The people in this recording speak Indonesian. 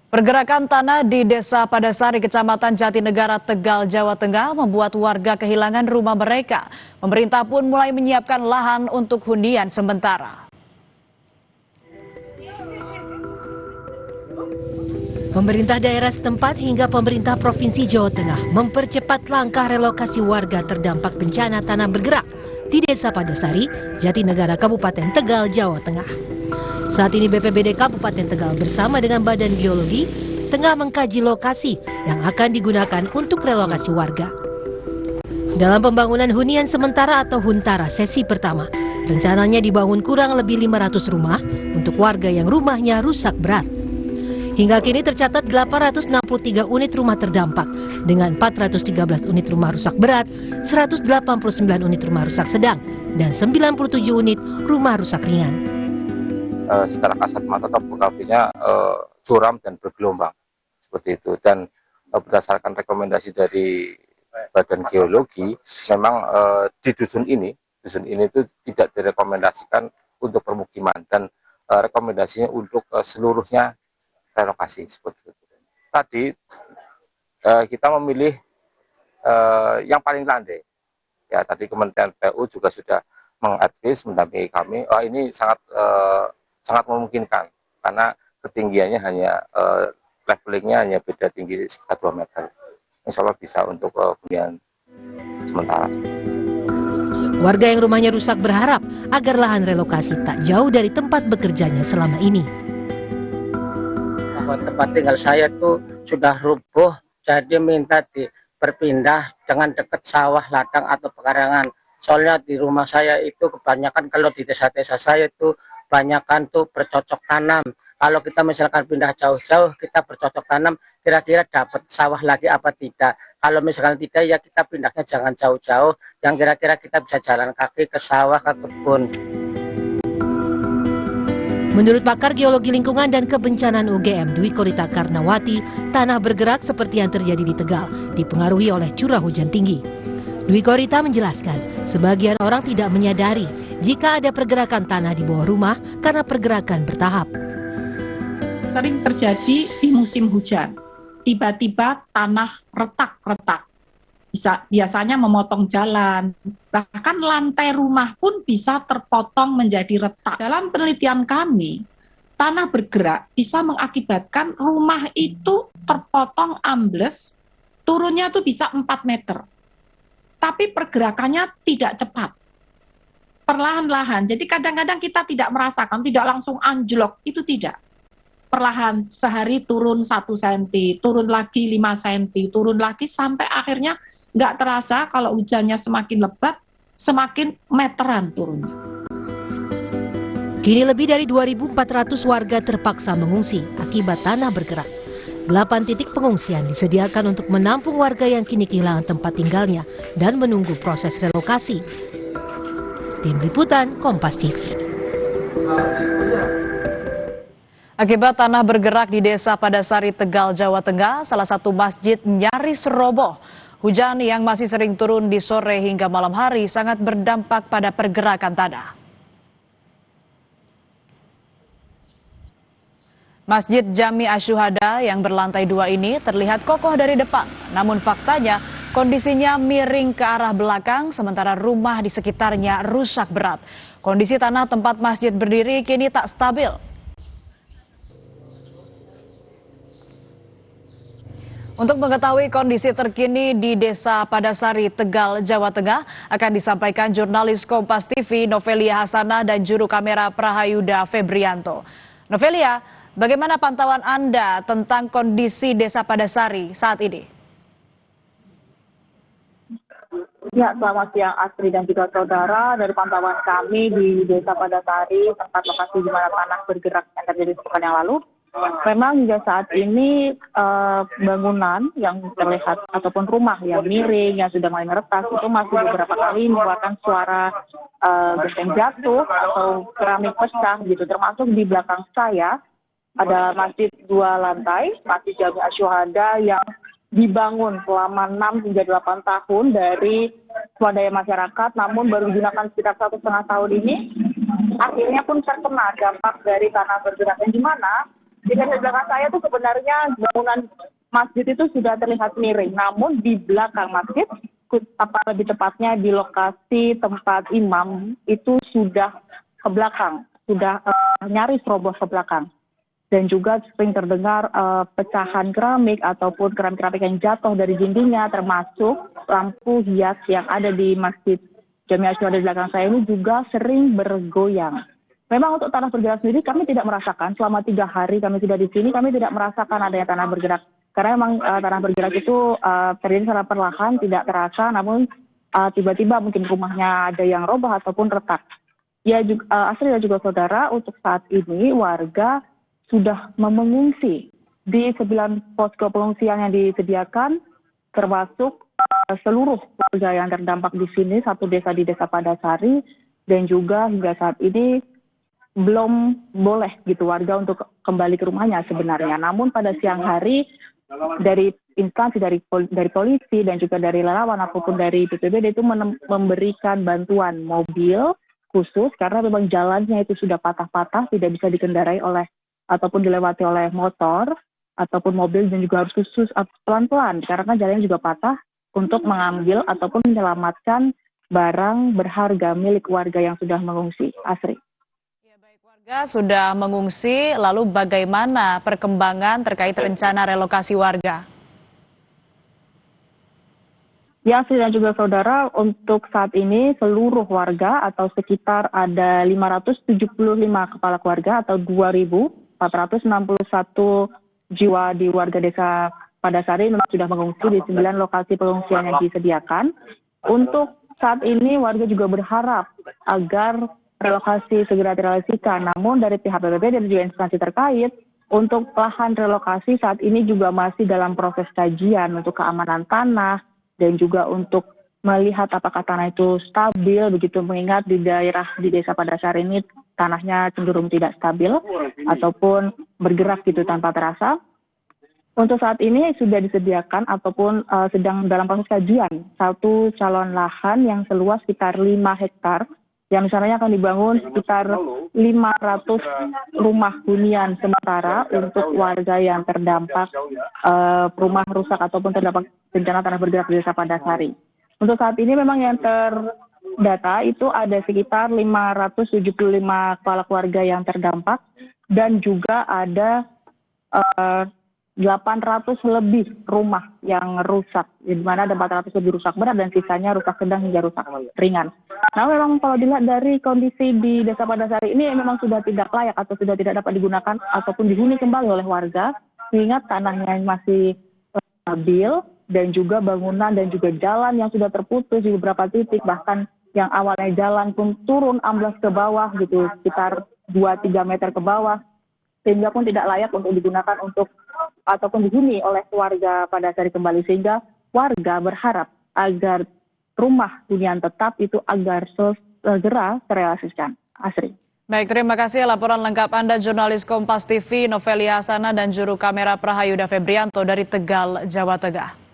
Pergerakan tanah di Desa Padasari, Kecamatan Jatinegara, Tegal, Jawa Tengah membuat warga kehilangan rumah mereka. Pemerintah pun mulai menyiapkan lahan untuk hunian sementara. Pemerintah daerah setempat hingga pemerintah Provinsi Jawa Tengah mempercepat langkah relokasi warga terdampak bencana tanah bergerak di Desa Padasari, Jatinegara, Kabupaten Tegal, Jawa Tengah. Saat ini BPBD Kabupaten Tegal bersama dengan Badan Geologi tengah mengkaji lokasi yang akan digunakan untuk relokasi warga. Dalam pembangunan hunian sementara atau Huntara sesi pertama, rencananya dibangun kurang lebih 500 rumah untuk warga yang rumahnya rusak berat. Hingga kini tercatat 863 unit rumah terdampak dengan 413 unit rumah rusak berat, 189 unit rumah rusak sedang, dan 97 unit rumah rusak ringan. Secara kasat mata topografinya curam dan bergelombang seperti itu, dan berdasarkan rekomendasi dari Badan Geologi memang di dusun ini itu tidak direkomendasikan untuk permukiman dan rekomendasinya untuk seluruhnya relokasi seperti itu. Tadi kita memilih yang paling landai. Ya, tadi Kementerian PU juga sudah mengadvis mendampingi kami. Ini sangat memungkinkan karena ketinggiannya hanya levelingnya hanya beda tinggi sekitar 2 meter. Insya Allah bisa untuk hunian sementara. Warga yang rumahnya rusak berharap agar lahan relokasi tak jauh dari tempat bekerjanya selama ini. Tempat tinggal saya tuh sudah rubuh, jadi minta berpindah dengan dekat sawah, ladang atau pekarangan. Soalnya di rumah saya itu kebanyakan kalau di desa-desa saya itu kebanyakan tuh bercocok tanam. Kalau kita misalkan pindah jauh-jauh, kita bercocok tanam, kira-kira dapat sawah lagi apa tidak. Kalau misalkan tidak, ya kita pindahnya jangan jauh-jauh, yang kira-kira kita bisa jalan kaki ke sawah, ke kebun. Menurut pakar geologi lingkungan dan kebencanaan UGM Dwi Korita Karnawati, tanah bergerak seperti yang terjadi di Tegal dipengaruhi oleh curah hujan tinggi. Dwi Korita menjelaskan, sebagian orang tidak menyadari jika ada pergerakan tanah di bawah rumah karena pergerakan bertahap. Sering terjadi di musim hujan, tiba-tiba tanah retak-retak. Biasanya memotong jalan, bahkan lantai rumah pun bisa terpotong menjadi retak. Dalam penelitian kami, tanah bergerak bisa mengakibatkan rumah itu terpotong ambles, turunnya tuh bisa 4 meter. Tapi pergerakannya tidak cepat, perlahan-lahan. Jadi kadang-kadang kita tidak merasakan, tidak langsung anjlok, itu tidak. Perlahan, sehari turun 1 cm, turun lagi 5 cm, turun lagi sampai akhirnya nggak terasa kalau hujannya semakin lebat, semakin meteran turunnya. Kini lebih dari 2.400 warga terpaksa mengungsi akibat tanah bergerak. 8 titik pengungsian disediakan untuk menampung warga yang kini kehilangan tempat tinggalnya dan menunggu proses relokasi. Tim Liputan Kompas TV. Akibat tanah bergerak di Desa Padasari, Tegal, Jawa Tengah, salah satu masjid nyaris roboh. Hujan yang masih sering turun di sore hingga malam hari sangat berdampak pada pergerakan tanah. Masjid Jami Asyuhada yang berlantai 2 ini terlihat kokoh dari depan. Namun faktanya kondisinya miring ke arah belakang sementara rumah di sekitarnya rusak berat. Kondisi tanah tempat masjid berdiri kini tak stabil. Untuk mengetahui kondisi terkini di Desa Padasari, Tegal, Jawa Tengah akan disampaikan jurnalis Kompas TV Novelia Hasanah dan juru kamera Prahayuda Febrianto. Novelia, bagaimana pantauan Anda tentang kondisi Desa Padasari saat ini? Ya, selamat siang Astri dan juga saudara. Dari pantauan kami di Desa Padasari, tempat lokasi di mana tanah bergerak yang terjadi sepekan yang lalu, memang hingga saat ini bangunan yang terlihat ataupun rumah yang miring, yang sudah mulai meretas, itu masih beberapa kali mengeluarkan suara genteng jatuh atau keramik pecah gitu. Termasuk di belakang saya ada masjid 2 lantai, Masjid Jami Asyuhada yang dibangun selama 6 hingga 8 tahun dari swadaya masyarakat, namun baru digunakan sekitar 1,5 tahun ini, akhirnya pun terkena dampak dari tanah bergerak, yang dimana Di belakang saya tuh sebenarnya bangunan masjid itu sudah terlihat miring, namun di belakang masjid, lebih tepatnya di lokasi tempat imam itu sudah ke belakang, sudah nyaris roboh ke belakang. Dan juga sering terdengar pecahan keramik ataupun keramik-keramik yang jatuh dari dindingnya, termasuk lampu hias yang ada di Masjid Jami Asyura di belakang saya ini juga sering bergoyang. Memang untuk tanah bergerak sendiri kami tidak merasakan, selama 3 hari kami sudah di sini, kami tidak merasakan adanya tanah bergerak. Karena memang tanah bergerak itu terjadi secara perlahan, tidak terasa, namun tiba-tiba mungkin rumahnya ada yang roboh ataupun retak. Ya, Astrid dan juga saudara, untuk saat ini warga sudah mengungsi di 9 posko pengungsian yang disediakan, termasuk seluruh warga yang terdampak di sini, satu desa di Desa Padasari, dan juga hingga saat ini belum boleh gitu warga untuk kembali ke rumahnya sebenarnya. Namun pada siang hari dari instansi dari polisi dan juga dari relawan ataupun dari BPBD itu memberikan bantuan mobil khusus karena memang jalannya itu sudah patah-patah, tidak bisa dikendarai oleh ataupun dilewati oleh motor ataupun mobil, dan juga harus khusus pelan-pelan karena jalannya juga patah untuk mengambil ataupun menyelamatkan barang berharga milik warga yang sudah mengungsi. Asri. Ya, baik, warga sudah mengungsi, lalu bagaimana perkembangan terkait rencana relokasi warga? Ya, Asri dan juga saudara, untuk saat ini seluruh warga atau sekitar ada 575 kepala keluarga atau 2.461 jiwa di warga Desa Padasari memang sudah mengungsi di 9 lokasi pengungsian yang disediakan. Untuk saat ini warga juga berharap agar relokasi segera direalisasikan. Namun dari pihak BPBD dan juga instansi terkait, untuk lahan relokasi saat ini juga masih dalam proses kajian untuk keamanan tanah dan juga untuk melihat apakah tanah itu stabil, begitu mengingat di daerah di Desa Padasari ini tanahnya cenderung tidak stabil ataupun bergerak gitu tanpa terasa. Untuk saat ini sudah disediakan ataupun sedang dalam proses kajian satu calon lahan yang seluas sekitar 5 hektar yang misalnya akan dibangun sekitar 500 rumah hunian sementara untuk warga yang terdampak rumah rusak ataupun terdampak bencana tanah bergerak di Desa Padasari. Untuk saat ini memang yang terdata itu ada sekitar 575 kepala keluarga yang terdampak dan juga ada 800 lebih rumah yang rusak, di mana ada 400 lebih rusak berat dan sisanya rusak sedang hingga rusak ringan. Nah, memang kalau dilihat dari kondisi di Desa Padasari ini memang sudah tidak layak atau sudah tidak dapat digunakan ataupun dihuni kembali oleh warga, mengingat tanahnya masih stabil dan juga bangunan dan juga jalan yang sudah terputus di beberapa titik, bahkan yang awalnya jalan pun turun amblas ke bawah gitu, sekitar 2-3 meter ke bawah, sehingga pun tidak layak untuk digunakan untuk ataupun dihuni oleh warga Padasari kembali, sehingga warga berharap agar rumah hunian tetap itu agar segera terrealisasikan. Asri. Baik, terima kasih laporan lengkap Anda jurnalis Kompas TV Novelia Hasana dan juru kamera Prahayuda Febrianto dari Tegal, Jawa Tengah.